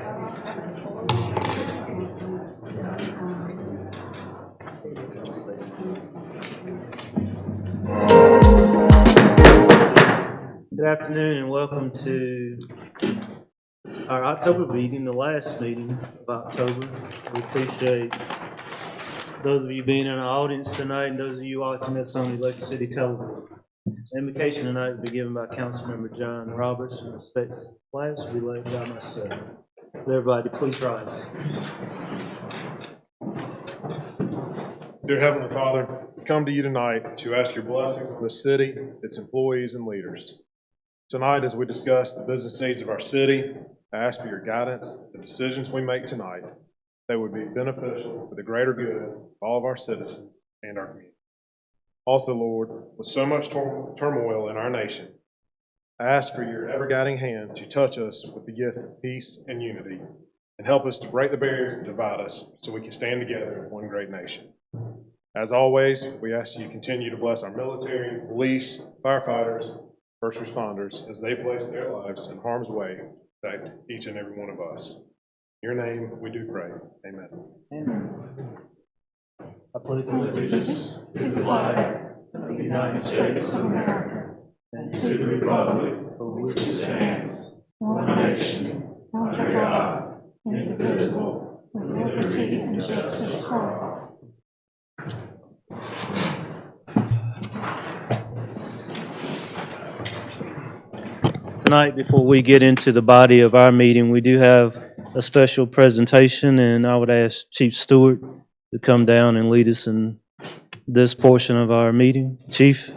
Good afternoon and welcome to our October meeting, the last meeting of October. We appreciate those of you being in our audience tonight and those of you watching us on Electric City Television. The invocation tonight will be given by Councilmember John Roberts, and respects class will be led by myself. Everybody, please rise. Dear Heavenly Father, we come to you tonight to ask your blessings on the city, its employees, and leaders. Tonight, as we discuss the business needs of our city, I ask for your guidance. The decisions we make tonight, they would be beneficial for the greater good of all of our citizens and our community. Also, Lord, with so much turmoil in our nation, I ask for your ever-guiding hand to touch us with the gift of peace and unity, and help us to break the barriers that divide us so we can stand together as one great nation. As always, we ask you to continue to bless our military, police, firefighters, first responders as they place their lives in harm's way to protect each and every one of us. In your name we do pray. Amen. Amen. I pledge allegiance to the flag of the United States of America and to the republic for which it stands, one nation, under God, indivisible, with liberty and justice for all. Tonight, before we get into the body of our meeting, we do have a special presentation, and I would ask Chief Stewart to come down and lead us in this portion of our meeting. Chief?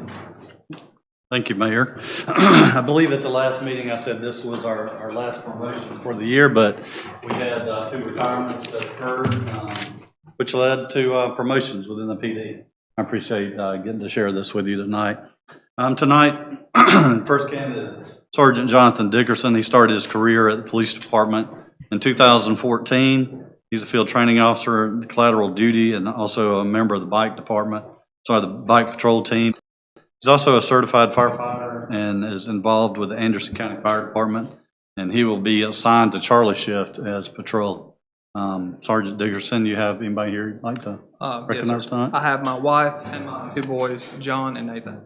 Thank you, Mayor. I believe at the last meeting I said this was our last promotion for the year, but we had 2 retirements that occurred, which led to promotions within the PD. I appreciate getting to share this with you tonight. Tonight, first candidate is Sergeant Jonathan Dickerson. He started his career at the police department in 2014. He's a field training officer, collateral duty, and also a member of the the bike patrol team. He's also a certified firefighter and is involved with the Anderson County Fire Department, and he will be assigned to Charlie shift as patrol. Sergeant Dickerson, you have anybody here you'd like to recognize tonight? I have my wife and my 2 boys, John and Nathan.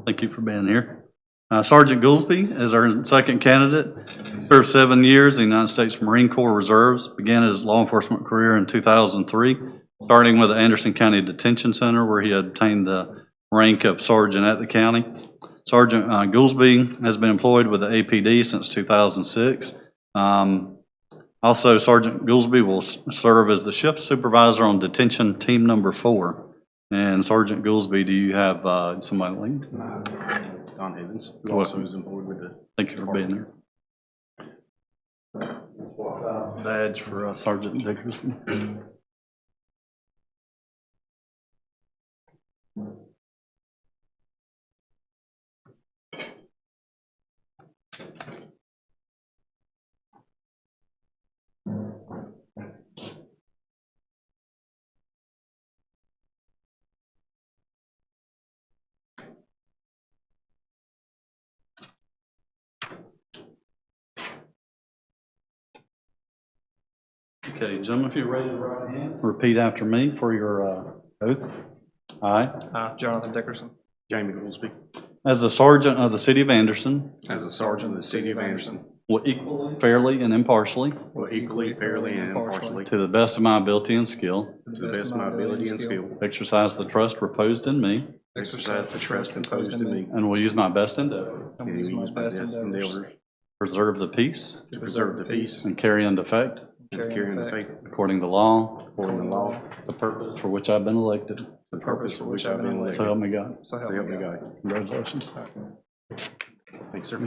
Thank you for being here. Sergeant Goolsby is our second candidate. Served 7 years in the United States Marine Corps Reserves. Began his law enforcement career in 2003, starting with the Anderson County Detention Center, where he obtained the rank of sergeant at the county. Sergeant Goolsby has been employed with the APD since 2006. Also, Sergeant Goolsby will serve as the shift supervisor on detention team number 4. And Sergeant Goolsby, do you have somebody lead? Don Havens, who also is employed with the. Thank you for being here. Badge for Sergeant Dickerson. Okay, gentlemen, if you're ready to raise your hand, repeat after me for your oath. I, Jonathan Dickerson. Jamie Goolsby. as a sergeant of the City of Anderson, As a sergeant of the City of Anderson. will equally, fairly, and impartially, Will equally, fairly, and impartially. to the best of my ability and skill, To the best of my ability and skill. exercise the trust reposed in me, Exercise the trust imposed in me. and will use my best endeavor And will And use my best endeavors. endeavors preserve the peace To preserve the peace. and carry into effect, And to carry into faith. according to law, According to law. the purpose for which I've been elected. The purpose for which I've been elected. So help me God. So So help me God. Congratulations. Thanks, sir.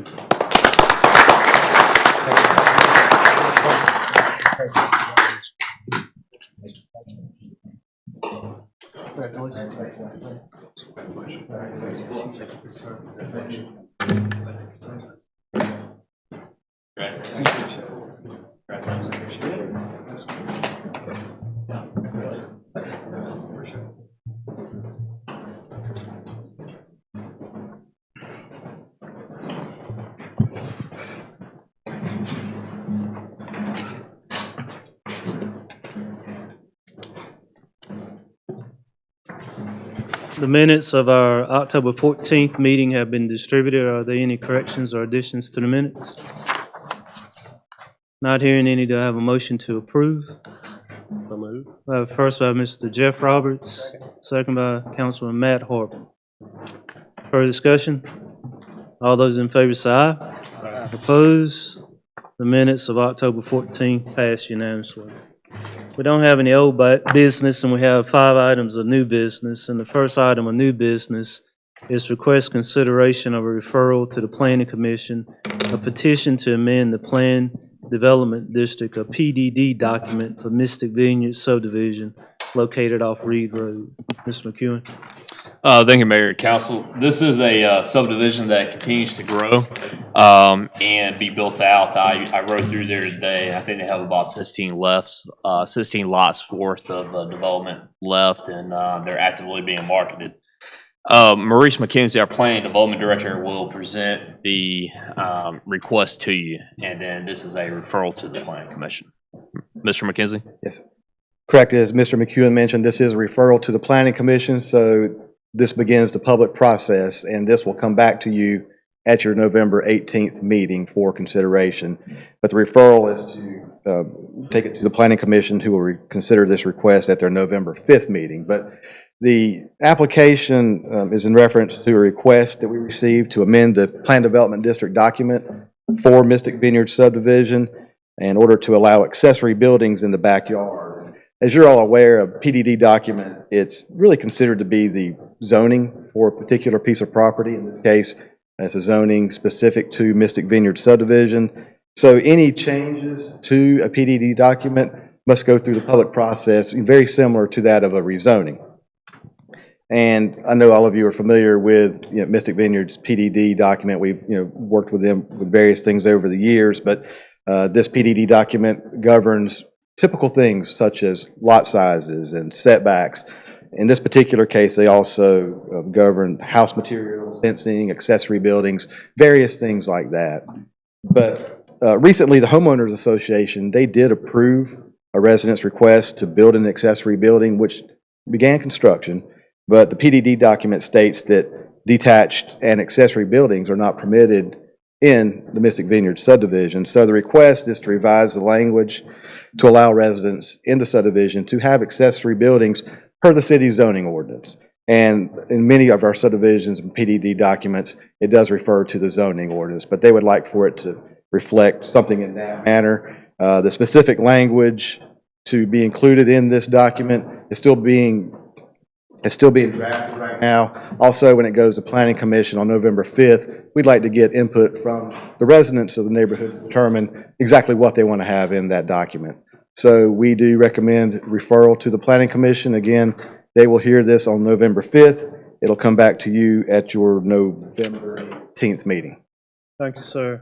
The minutes of our October 14th meeting have been distributed. Are there any corrections or additions to the minutes? Not hearing any, do I have a motion to approve? So moved. First by Mr. Jeff Roberts, second by Councilman Matt Harper. Further discussion? All those in favor say aye. Opposed? The minutes of October 14th pass unanimously. We don't have any old business, and we have 5 items of new business. And the first item of new business is request consideration of a referral to the Planning Commission, a petition to amend the Plan Development District, a PDD document for Mystic Vineyard subdivision located off Reed Road. Mr. McEwen. Thank you, Mayor and Council. This is a subdivision that continues to grow and be built out. I rode through there today. I think they have about 16 lots worth of development left, and they're actively being marketed. Maurice McKenzie, our Planning Development Director, will present the request to you, and then this is a referral to the Planning Commission. Mr. McKenzie? Yes. Correct. As Mr. McEwen mentioned, this is a referral to the Planning Commission, so this begins the public process, and this will come back to you at your November 18th meeting for consideration. But the referral is to take it to the Planning Commission, who will consider this request at their November 5th meeting. But the application is in reference to a request that we received to amend the Plan Development District document for Mystic Vineyard subdivision in order to allow accessory buildings in the backyard. As you're all aware, a PDD document, it's really considered to be the zoning for a particular piece of property. In this case, it's a zoning specific to Mystic Vineyard subdivision. So any changes to a PDD document must go through the public process, very similar to that of a rezoning. And I know all of you are familiar with Mystic Vineyard's PDD document. We've worked with them with various things over the years, but this PDD document governs typical things such as lot sizes and setbacks. In this particular case, they also govern house materials, fencing, accessory buildings, various things like that. But recently, the Homeowners Association, they did approve a resident's request to build an accessory building, which began construction. But the PDD document states that detached and accessory buildings are not permitted in the Mystic Vineyard subdivision. So the request is to revise the language to allow residents in the subdivision to have accessory buildings per the city's zoning ordinance. And in many of our subdivisions and PDD documents, it does refer to the zoning ordinance, but they would like for it to reflect something in that manner. The specific language to be included in this document is still being drafted right now. Also, when it goes to Planning Commission on November 5th, we'd like to get input from the residents of the neighborhood to determine exactly what they want to have in that document. So we do recommend referral to the Planning Commission. Again, they will hear this on November 5th. It'll come back to you at your November 18th meeting. Thank you, sir.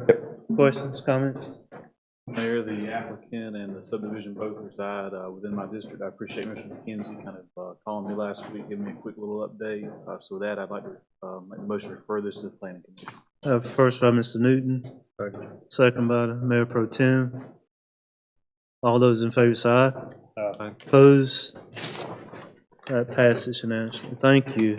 Questions, comments? Mayor, the applicant and the subdivision both reside within my district. I appreciate Mr. McKenzie kind of calling me last week, giving me a quick little update. So with that, I'd like to make the motion to refer this to the Planning Commission. First by Mr. Newton, second by the Mayor Pro Tem. All those in favor say aye. Opposed? That passes unanimously. Thank you.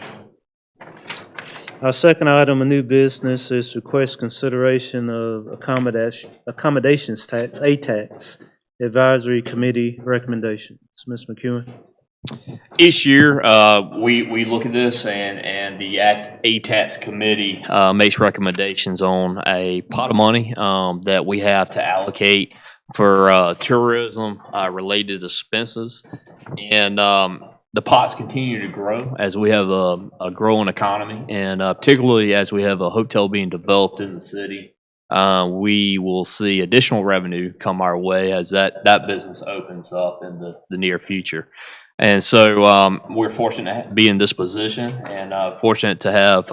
Our second item of new business is request consideration of accommodations tax, ATAX, advisory committee recommendations. Ms. McEwen. Each year, we look at this, and the ATAX committee makes recommendations on a pot of money that we have to allocate for tourism related expenses. And the pots continue to grow as we have a growing economy, and particularly as we have a hotel being developed in the city, we will see additional revenue come our way as that business opens up in the near future. And so we're fortunate to be in this position, and fortunate to have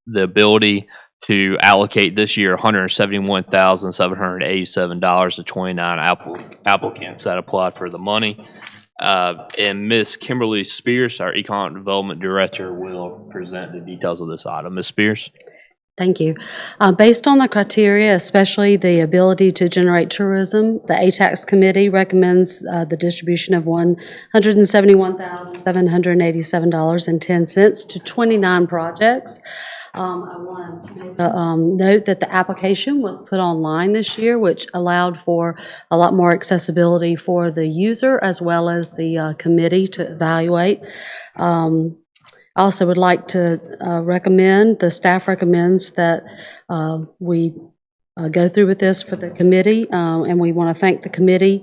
the ability to allocate this year $171,787 to 29 applicants that applied for the money. And Ms. Kimberly Spears, our Economic Development Director, will present the details of this item. Ms. Spears? Thank you. Based on the criteria, especially the ability to generate tourism, the ATAX committee recommends the distribution of $171,787.10 to 29 projects. I want to make a note that the application was put online this year, which allowed for a lot more accessibility for the user as well as the committee to evaluate. I also would like to recommend, the staff recommends that we go through with this for the committee, and we want to thank the committee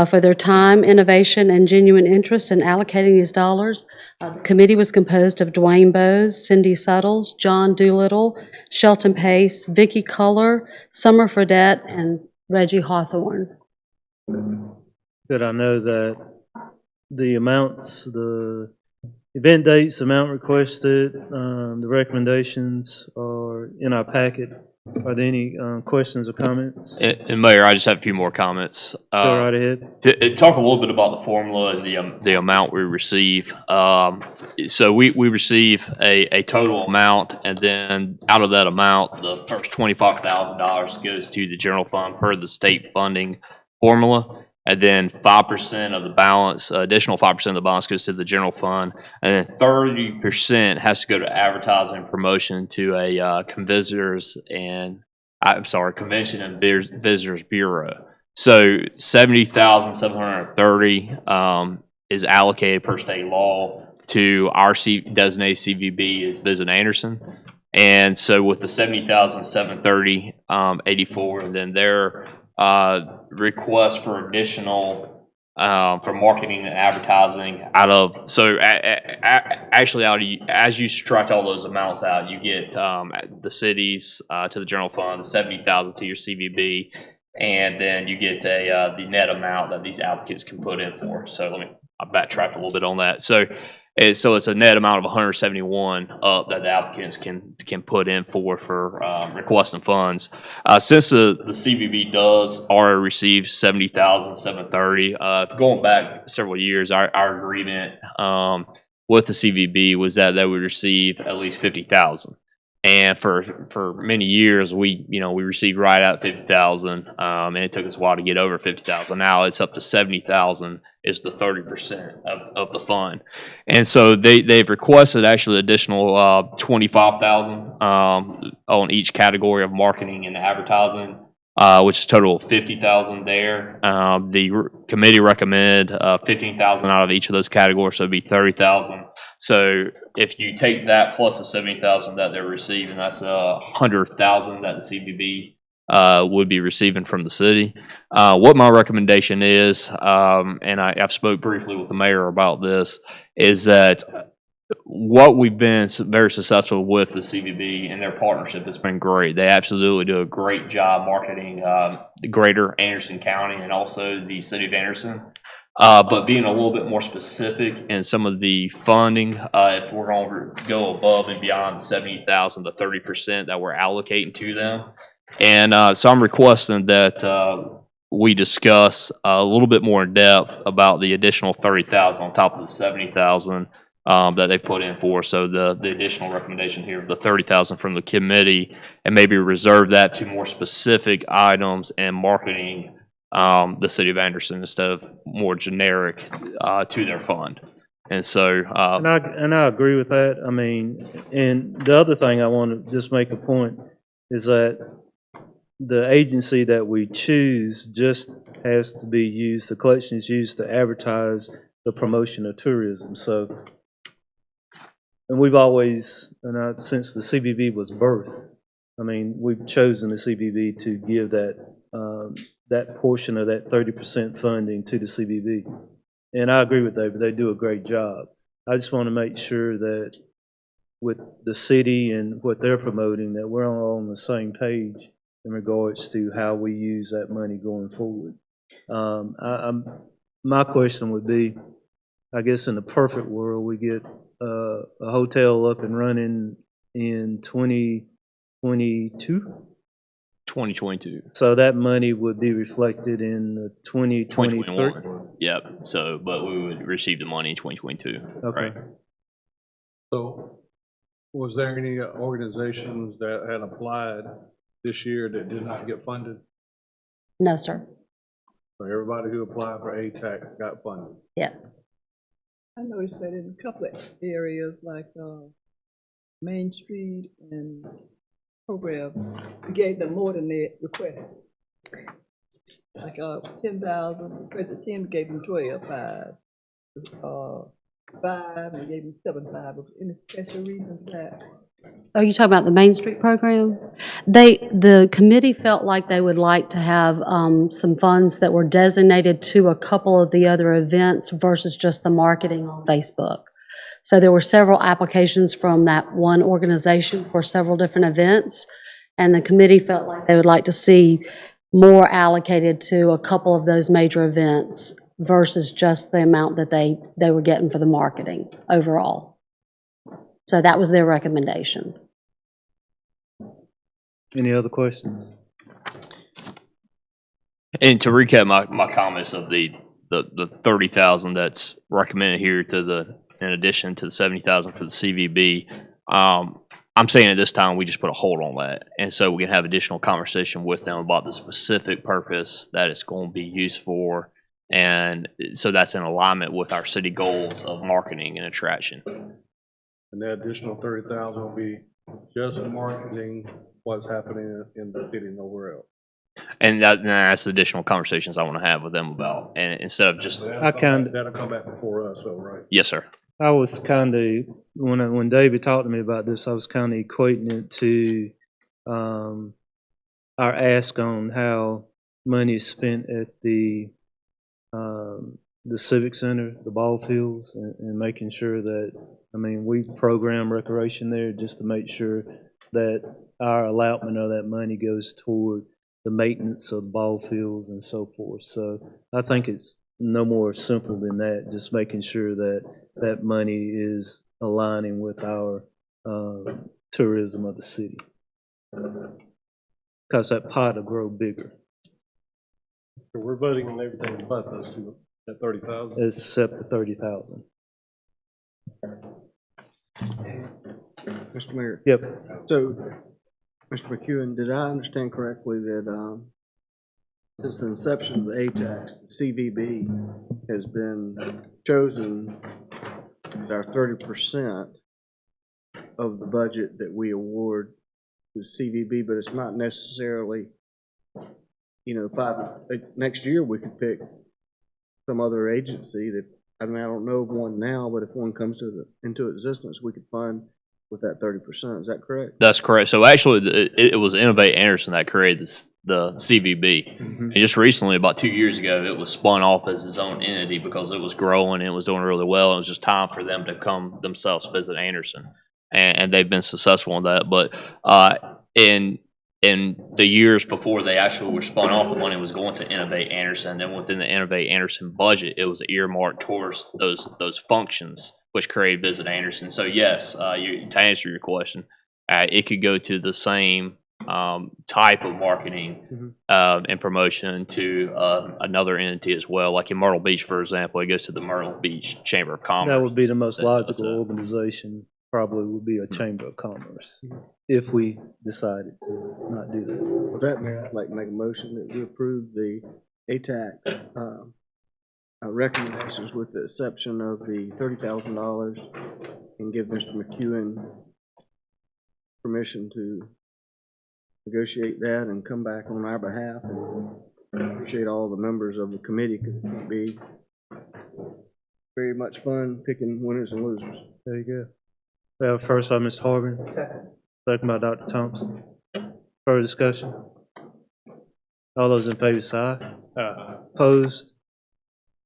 for their time, innovation, and genuine interest in allocating these dollars. The committee was composed of Dwayne Bowes, Cindy Suttles, John Doolittle, Shelton Pace, Vicki Culler, Summer Fredette, and Reggie Hawthorne. Good, I know that the amounts, the event dates, amount requested, the recommendations are in our packet. Are there any questions or comments? And Mayor, I just have a few more comments. Go right ahead. To talk a little bit about the formula and the amount we receive. So we receive a total amount, and then out of that amount, the first $25,000 goes to the general fund per the state funding formula. And then 5% of the balance, additional 5% of the balance goes to the general fund. And then 30% has to go to advertising and promotion to a Convention and Visitors Bureau. So 70,730 is allocated per state law to our designated CVB is Visit Anderson. And so with the 70,730, 84, and then their request for additional for marketing and advertising as you subtract all those amounts out, you get the cities to the general fund, 70,000 to your CVB, and then you get the net amount that these applicants can put in for. So I backtrack a little bit on that. So it's a net amount of 171 that the applicants can put in for requesting funds. Since the CVB does already receive 70,730, going back several years, our agreement with the CVB was that they would receive at least 50,000. And for many years, we received right at 50,000, and it took us a while to get over 50,000. Now it's up to 70,000 is the 30% of the fund, and so they've requested actually additional 25,000 on each category of marketing and advertising, which is a total of 50,000 there. The committee recommended 15,000 out of each of those categories, so it'd be 30,000. So if you take that plus the 70,000 that they're receiving, that's 100,000 that the CVB would be receiving from the city. What my recommendation is, and I've spoke briefly with the mayor about this, is that what we've been very successful with the CVB and their partnership has been great. They absolutely do a great job marketing the greater Anderson County and also the city of Anderson. But being a little bit more specific in some of the funding, if we're going to go above and beyond the 70,000 to 30% that we're allocating to them. And so I'm requesting that we discuss a little bit more in depth about the additional 30,000 on top of the 70,000 that they put in for. So the additional recommendation here of the 30,000 from the committee, and maybe reserve that to more specific items and marketing the city of Anderson instead of more generic to their fund. And so and I agree with that. I mean, and the other thing I want to just make a point is that the agency that we choose just has to be used, the collection is used to advertise the promotion of tourism. So, and we've always, since the CBB was birthed, I mean, we've chosen the CBB to give that that portion of that 30% funding to the CBB. And I agree with David, they do a great job. I just want to make sure that with the city and what they're promoting, that we're all on the same page in regards to how we use that money going forward. My question would be, I guess in the perfect world, we get a hotel up and running in 2022? 2022. So that money would be reflected in the 2023? 2021. Yep. So, but we would receive the money in 2022. Okay. Right. So Was there any organizations that had applied this year that did not get funded? No, sir. So everybody who applied for ATAC got funded? Yes. I noticed that in a couple of areas like Main Street and program, we gave them more than they requested. Like 10,000, President Kim gave them 12,500. 5, and gave them 7,500. Was any special reason for that? Are you talking about the Main Street program? The committee felt like they would like to have some funds that were designated to a couple of the other events versus just the marketing on Facebook. So there were several applications from that one organization for several different events, and the committee felt like they would like to see more allocated to a couple of those major events versus just the amount that they were getting for the marketing overall. So that was their recommendation. Any other questions? And to recap my comments of the 30,000 that's recommended here in addition to the 70,000 for the CVB, I'm saying at this time we just put a hold on that, and so we can have additional conversation with them about the specific purpose that it's going to be used for, and so that's in alignment with our city goals of marketing and attraction. And the additional 30,000 will be just marketing what's happening in the city and nowhere else. And that's the additional conversations I want to have with them about, and instead of just I kind of, That'll come back before us, though, right? yes, sir. I was kind of, when David talked to me about this, I was kind of equating it to our ask on how money is spent at the Civic Center, the ball fields, and making sure that, I mean, we program recreation there just to make sure that our allotment of that money goes toward the maintenance of ball fields and so forth. So I think it's no more simple than that, just making sure that that money is aligning with our tourism of the city. Because that pot will grow bigger, So we're voting on everything but those two, at 30,000? except the 30,000. Mr. Mayor, Yep. so, Mr. McEwen, did I understand correctly that since the inception of the ATAX, the CVB has been chosen as our 30% of the budget that we award to CVB, but it's not necessarily, next year we could pick some other agency that, I mean, I don't know of one now, but if one comes into existence, we could fund with that 30%. Is that correct? That's correct. So actually, it was Innovate Anderson that created the CVB. And just recently, about 2 years ago, it was spun off as its own entity because it was growing and it was doing really well. It was just time for them to come themselves visit Anderson, and they've been successful in that. But in the years before they actually were spun off, the money was going to Innovate Anderson. Then within the Innovate Anderson budget, it was earmarked towards those functions, which created Visit Anderson. So yes, to answer your question, it could go to the same type of marketing and promotion to another entity as well. Like in Myrtle Beach, for example, it goes to the Myrtle Beach Chamber of Commerce. That would be the most logical organization, probably would be a Chamber of Commerce, if we decided to not do that. With that, Mayor, I'd like to make a motion that we approve the ATAX recommendations with the exception of the $30,000 and give Mr. McEwen permission to negotiate that and come back on our behalf, and appreciate all the members of the committee because it would be very much fun picking winners and losers. There you go. We have first by Mr. Harvin, second by Dr. Thompson. Further discussion? All those in favor say aye. Opposed?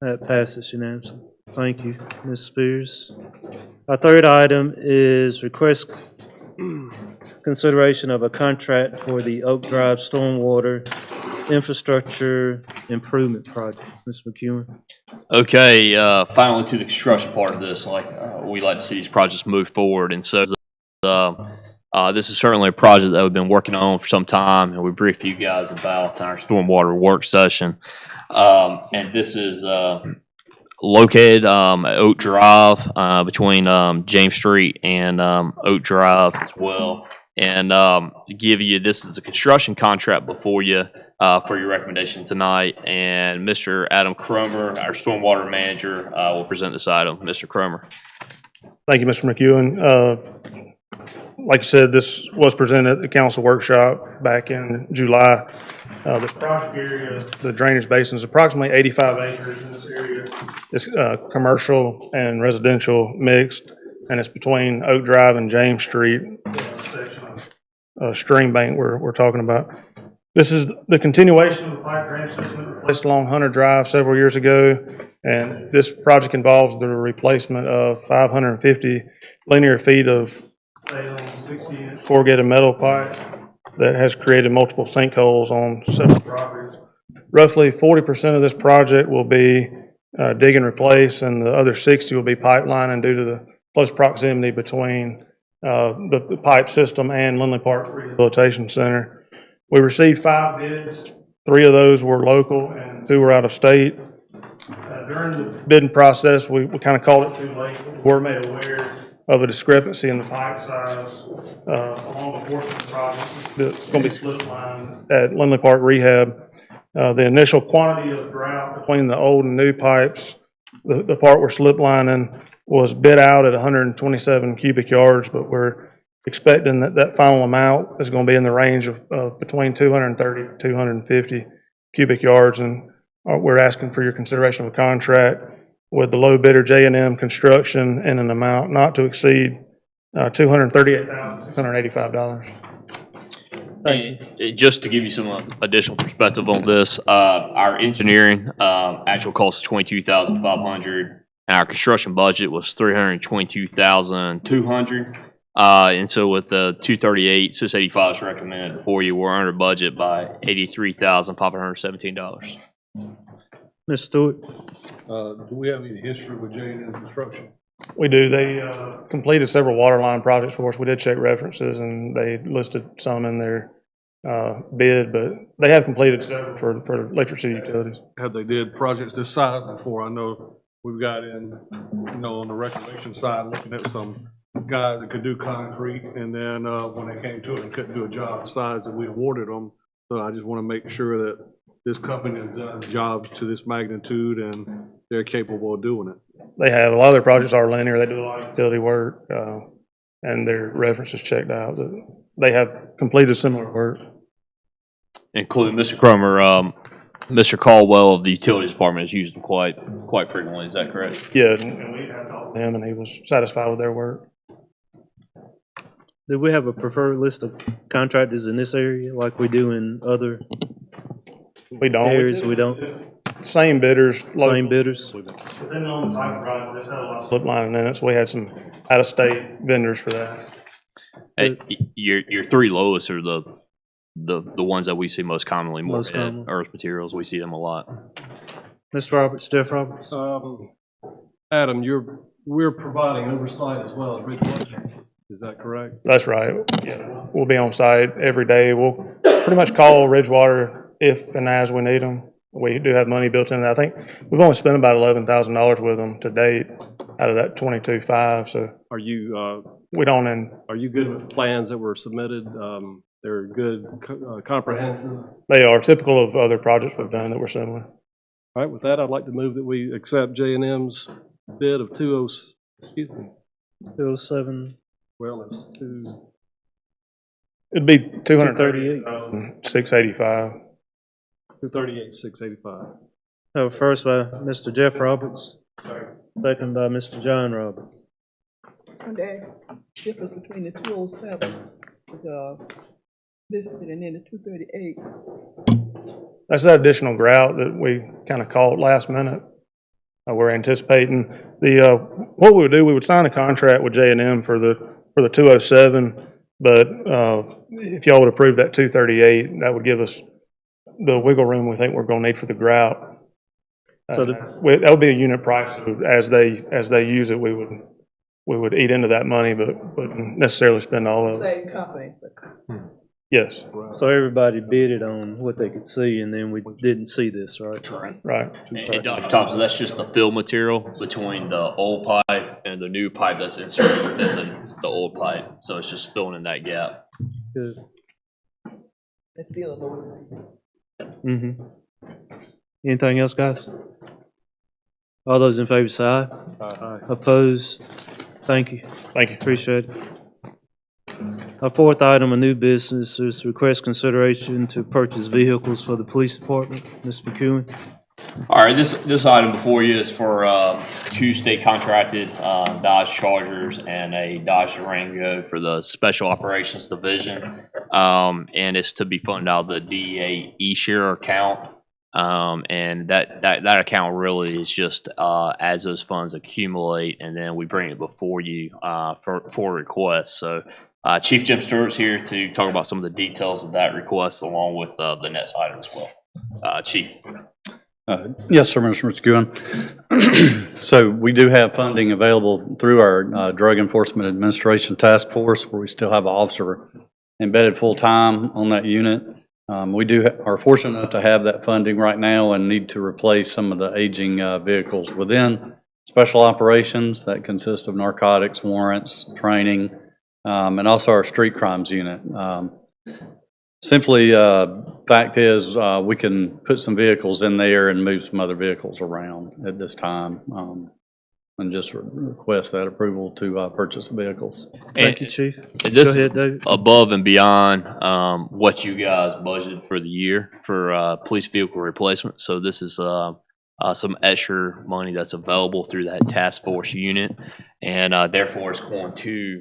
That passes unanimously. Thank you, Ms. Spears. Our third item is request consideration of a contract for the Oak Drive Stormwater Infrastructure Improvement Project. Mr. McEwen. Okay, finally to the construction part of this. We like to see these projects move forward, and so this is certainly a project that we've been working on for some time, and we briefed you guys about in our stormwater work session. And this is located at Oak Drive between James Street and Oak Drive as well. And give you, this is a construction contract before you for your recommendation tonight. And Mr. Adam Cromer, our stormwater manager, will present this item. Mr. Cromer. Thank you, Mr. McEwen. Like you said, this was presented at the council workshop back in July. This project area, the drainage basin, is approximately 85 acres in this area. It's commercial and residential mixed, and it's between Oak Drive and James Street, section of stream bank we're talking about. This is the continuation of the pipe drainage system that replaced along Hunter Drive several years ago, and this project involves the replacement of 550 linear feet of 60-inch corrugated metal pipe that has created multiple sinkholes on several properties. Roughly 40% of this project will be dig and replace, and the other 60 will be pipelining due to the close proximity between the pipe system and Lindley Park Rehabilitation Center. We received 5 bids. 3 of those were local and 2 were out of state. During the bidding process, we kind of called it too late. We were made aware of a discrepancy in the pipe size along the portion of the project that's going to be slip lined at Lindley Park Rehab. The initial quantity of grout between the old and new pipes, the part we're slip lining, was bid out at 127 cubic yards, but we're expecting that final amount is going to be in the range of between 230 to 250 cubic yards, and we're asking for your consideration of a contract with the low bidder J&M Construction in an amount not to exceed $238,685. Just to give you some additional perspective on this, our engineering actual cost is $22,500. Our construction budget was $322,200. And so with the $238,685 recommended for you, we're under budget by $83,517. Mr. Stewart? Do we have any history with J&M Construction? We do. They completed several water line projects for us. We did check references, and they listed some in their bid, but they have completed several for electricity utilities. Have they did projects this size before? I know we've got in, on the reclamation side, looking at some guys that could do concrete, and then when they came to it, they couldn't do a job the size that we awarded them. So I just want to make sure that this company has done jobs to this magnitude and they're capable of doing it. They have. A lot of their projects are linear. They do a lot of utility work, and their references checked out. They have completed similar work. Including Mr. Cromer, Mr. Caldwell of the Utilities Department has used them quite frequently. Is that correct? Yeah, and we had talked to him, and he was satisfied with their work. Do we have a preferred list of contractors in this area like we do in other We don't. areas? We don't? Same bidders. Same bidders? Depending on the type of project, this had a lot of slip lining in it, so we had some out-of-state vendors for that. Your 3 lowest are the ones that we see most commonly, Most Moorhead, common. Earth Materials. We see them a lot. Mr. Roberts, Jeff Roberts? Adam, we're providing oversight as well as Ridgewater. Is that correct? That's right. Yeah, we'll be on site every day. We'll pretty much call Ridgewater if and as we need them. We do have money built in that. I think we've only spent about $11,000 with them to date out of that 22.5. So Are you we don't end. are you good with the plans that were submitted? They're good, comprehensive. They are typical of other projects we've done that were similar. All right, with that, I'd like to move that we accept J&M's bid of 207. Well, it's It'd be $238,685. 238,685. First by Mr. Jeff Roberts, second by Mr. John Roberts. And that's the difference between the 207 is listed and then the 238. That's that additional grout that we kind of caught last minute. We're anticipating what we would do. We would sign a contract with J&M for the 207, but if y'all would approve that 238, that would give us the wiggle room we think we're going to need for the grout. So that would be a unit price. So as they use it, we would eat into that money, but wouldn't necessarily spend all of it. Same company. Yes, So everybody bidded on what they could see, and then we didn't see this, right? right. And Dr. Thompson, that's just the fill material between the old pipe and the new pipe that's inserted within the old pipe. So it's just filling in that gap. Good. That's still a lower speed. Mm-hmm. Anything else, guys? All those in favor say aye. Aye. Opposed? Thank you. Thank you. Appreciate it. Our fourth item of new business is request consideration to purchase vehicles for the police department. Mr. McEwen? All right, this item before you is for two state contracted Dodge Chargers and a Dodge Durango for the Special Operations Division, and it's to be funded out of the DEA e-share account. And that account really is just as those funds accumulate, and then we bring it before you for request. So Chief Jim Stewart's here to talk about some of the details of that request, along with the next item as well. Chief. Yes, sir, Mr. McEwen. So we do have funding available through our Drug Enforcement Administration Task Force, where we still have an officer embedded full-time on that unit. We are fortunate enough to have that funding right now and need to replace some of the aging vehicles within special operations that consist of narcotics, warrants, training, and also our street crimes unit. Simply, fact is, we can put some vehicles in there and move some other vehicles around at this time, and just request that approval to purchase the vehicles. Thank you, Chief. And this Go ahead, David. above and beyond what you guys budgeted for the year for police vehicle replacement. So this is some extra money that's available through that task force unit, and therefore it's going to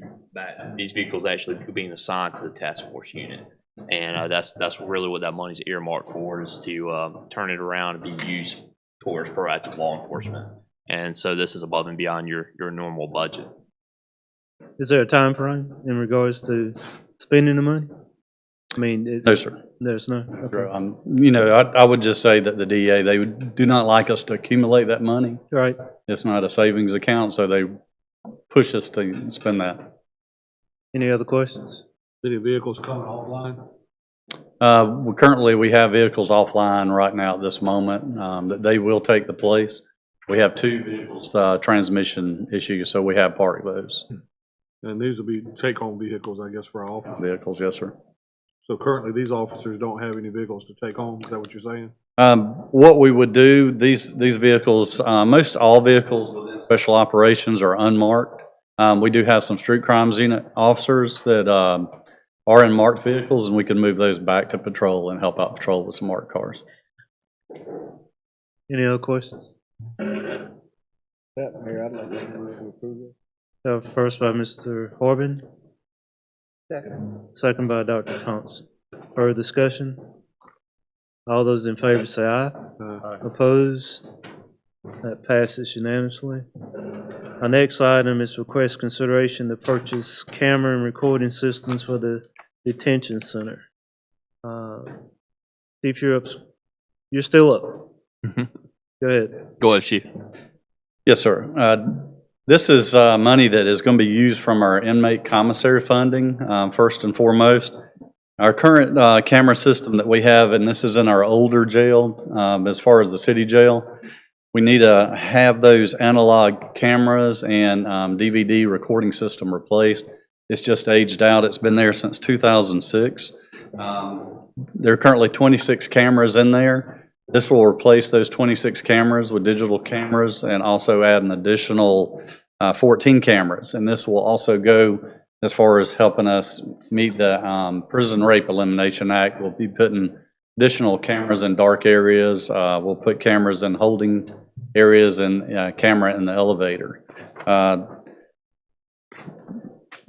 these vehicles actually being assigned to the task force unit. And that's really what that money's earmarked for, is to turn it around and be used towards proactive law enforcement. And so this is above and beyond your normal budget. Is there a time frame in regards to spending the money? I mean, No, sir. There's no. Okay. I would just say that the DEA, they do not like us to accumulate that money. Right. It's not a savings account, so they push us to spend that. Any other questions? Any vehicles coming offline? Currently, we have vehicles offline right now at this moment that they will take the place. We have two vehicles, transmission issues, so we have parked those And these will be take-home vehicles, I guess, for our officers. vehicles. Yes, sir. So currently, these officers don't have any vehicles to take home. Is that what you're saying? What we would do, these vehicles, most all vehicles within special operations are unmarked. We do have some street crimes unit officers that are in marked vehicles, and we can move those back to patrol and help out patrol with some marked cars. Any other questions? Mayor, I'd like to make a motion to approve this. First by Mr. Corbin, Second. second by Dr. Thompson. Further discussion? All those in favor say aye. Opposed? That passes unanimously. Our next item is request consideration to purchase camera and recording systems for the detention center. Chief, you're still up. Go ahead. Go ahead, Chief. Yes, sir. This is money that is going to be used from our inmate commissary funding, first and foremost. Our current camera system that we have, and this is in our older jail, as far as the city jail, we need to have those analog cameras and DVD recording system replaced. It's just aged out. It's been there since 2006. There are currently 26 cameras in there. This will replace those 26 cameras with digital cameras and also add an additional 14 cameras. And this will also go as far as helping us meet the Prison Rape Elimination Act. We'll be putting additional cameras in dark areas. We'll put cameras in holding areas and camera in the elevator.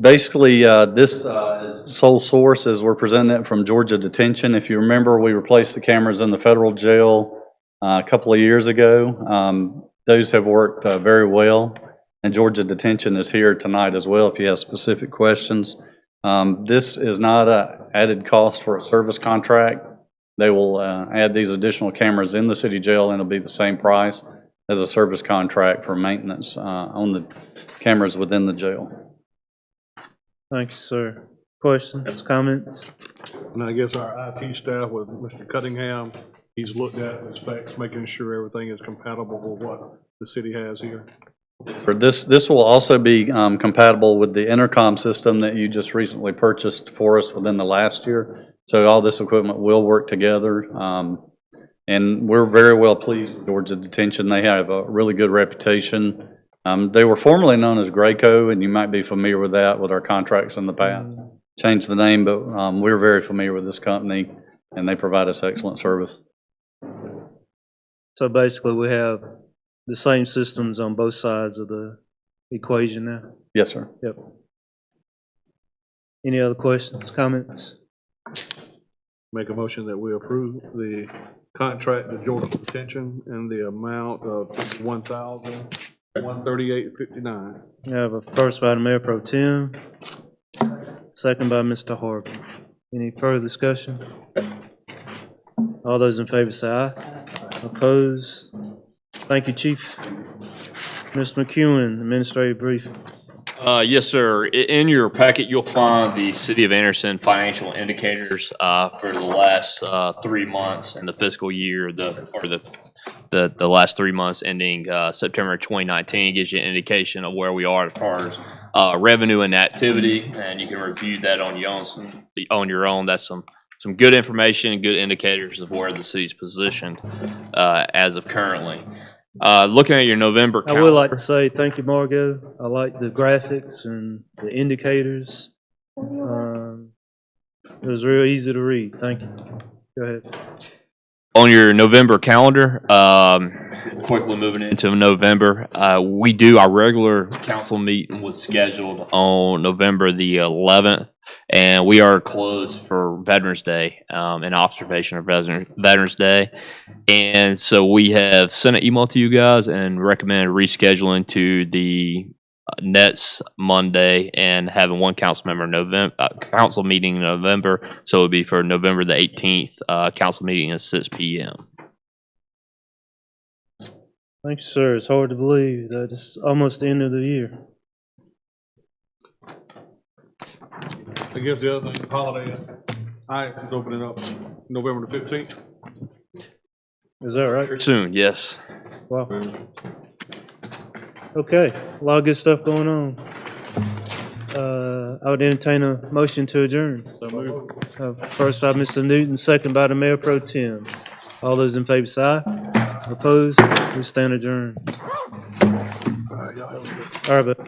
Basically, this is sole source as we're presenting it from Georgia Detention. If you remember, we replaced the cameras in the federal jail a couple of years ago. Those have worked very well, and Georgia Detention is here tonight as well if you have specific questions. This is not an added cost for a service contract. They will add these additional cameras in the city jail, and it'll be the same price as a service contract for maintenance on the cameras within the jail. Thank you, sir. Questions, comments? And I guess our IT staff with Mr. Cunningham, he's looked at the specs, making sure everything is compatible with what the city has here. For this will also be compatible with the intercom system that you just recently purchased for us within the last year. So all this equipment will work together. And we're very well pleased with Georgia Detention. They have a really good reputation. They were formerly known as Graco, and you might be familiar with that with our contracts in the past. Changed the name, but we're very familiar with this company, and they provide us excellent service. So basically, we have the same systems on both sides of the equation now? Yes, sir. Yep. Any other questions, comments? Make a motion that we approve the contract to Georgia Detention in the amount of $1,138.59. We have a first by the Mayor Pro Tem, second by Mr. Harvey. Any further discussion? All those in favor say aye. Opposed? Thank you, Chief. Mr. McEwen, administrative briefing. Yes, sir. In your packet, you'll find the City of Anderson financial indicators for the last 3 months in the fiscal year, the last 3 months ending September 2019. It gives you an indication of where we are as far as revenue and activity, and you can review that on your own. That's some good information and good indicators of where the city's positioned as of currently. Looking at your November I calendar. would like to say thank you, Margot. I like the graphics and the indicators. It was real easy to read. Thank you. Go ahead. On your November calendar, quickly moving into November, we do our regular council meeting was scheduled on November the 11th, and we are closed for Veterans Day, in observation of Veterans Day. And so we have sent an email to you guys and recommend rescheduling to the next Monday and having one council meeting in November. So it would be for November the 18th, council meeting at 6 p.m. Thank you, sir. It's hard to believe that it's almost the end of the year. I guess the other thing, holiday, ICE is opening up November the 15th. Is that right? Soon, yes. Wow. Okay, a lot of good stuff going on. I would entertain a motion to adjourn. First by Mr. Newton, second by the Mayor Pro Tem. All those in favor say aye. Opposed? We stand adjourned. All right, but.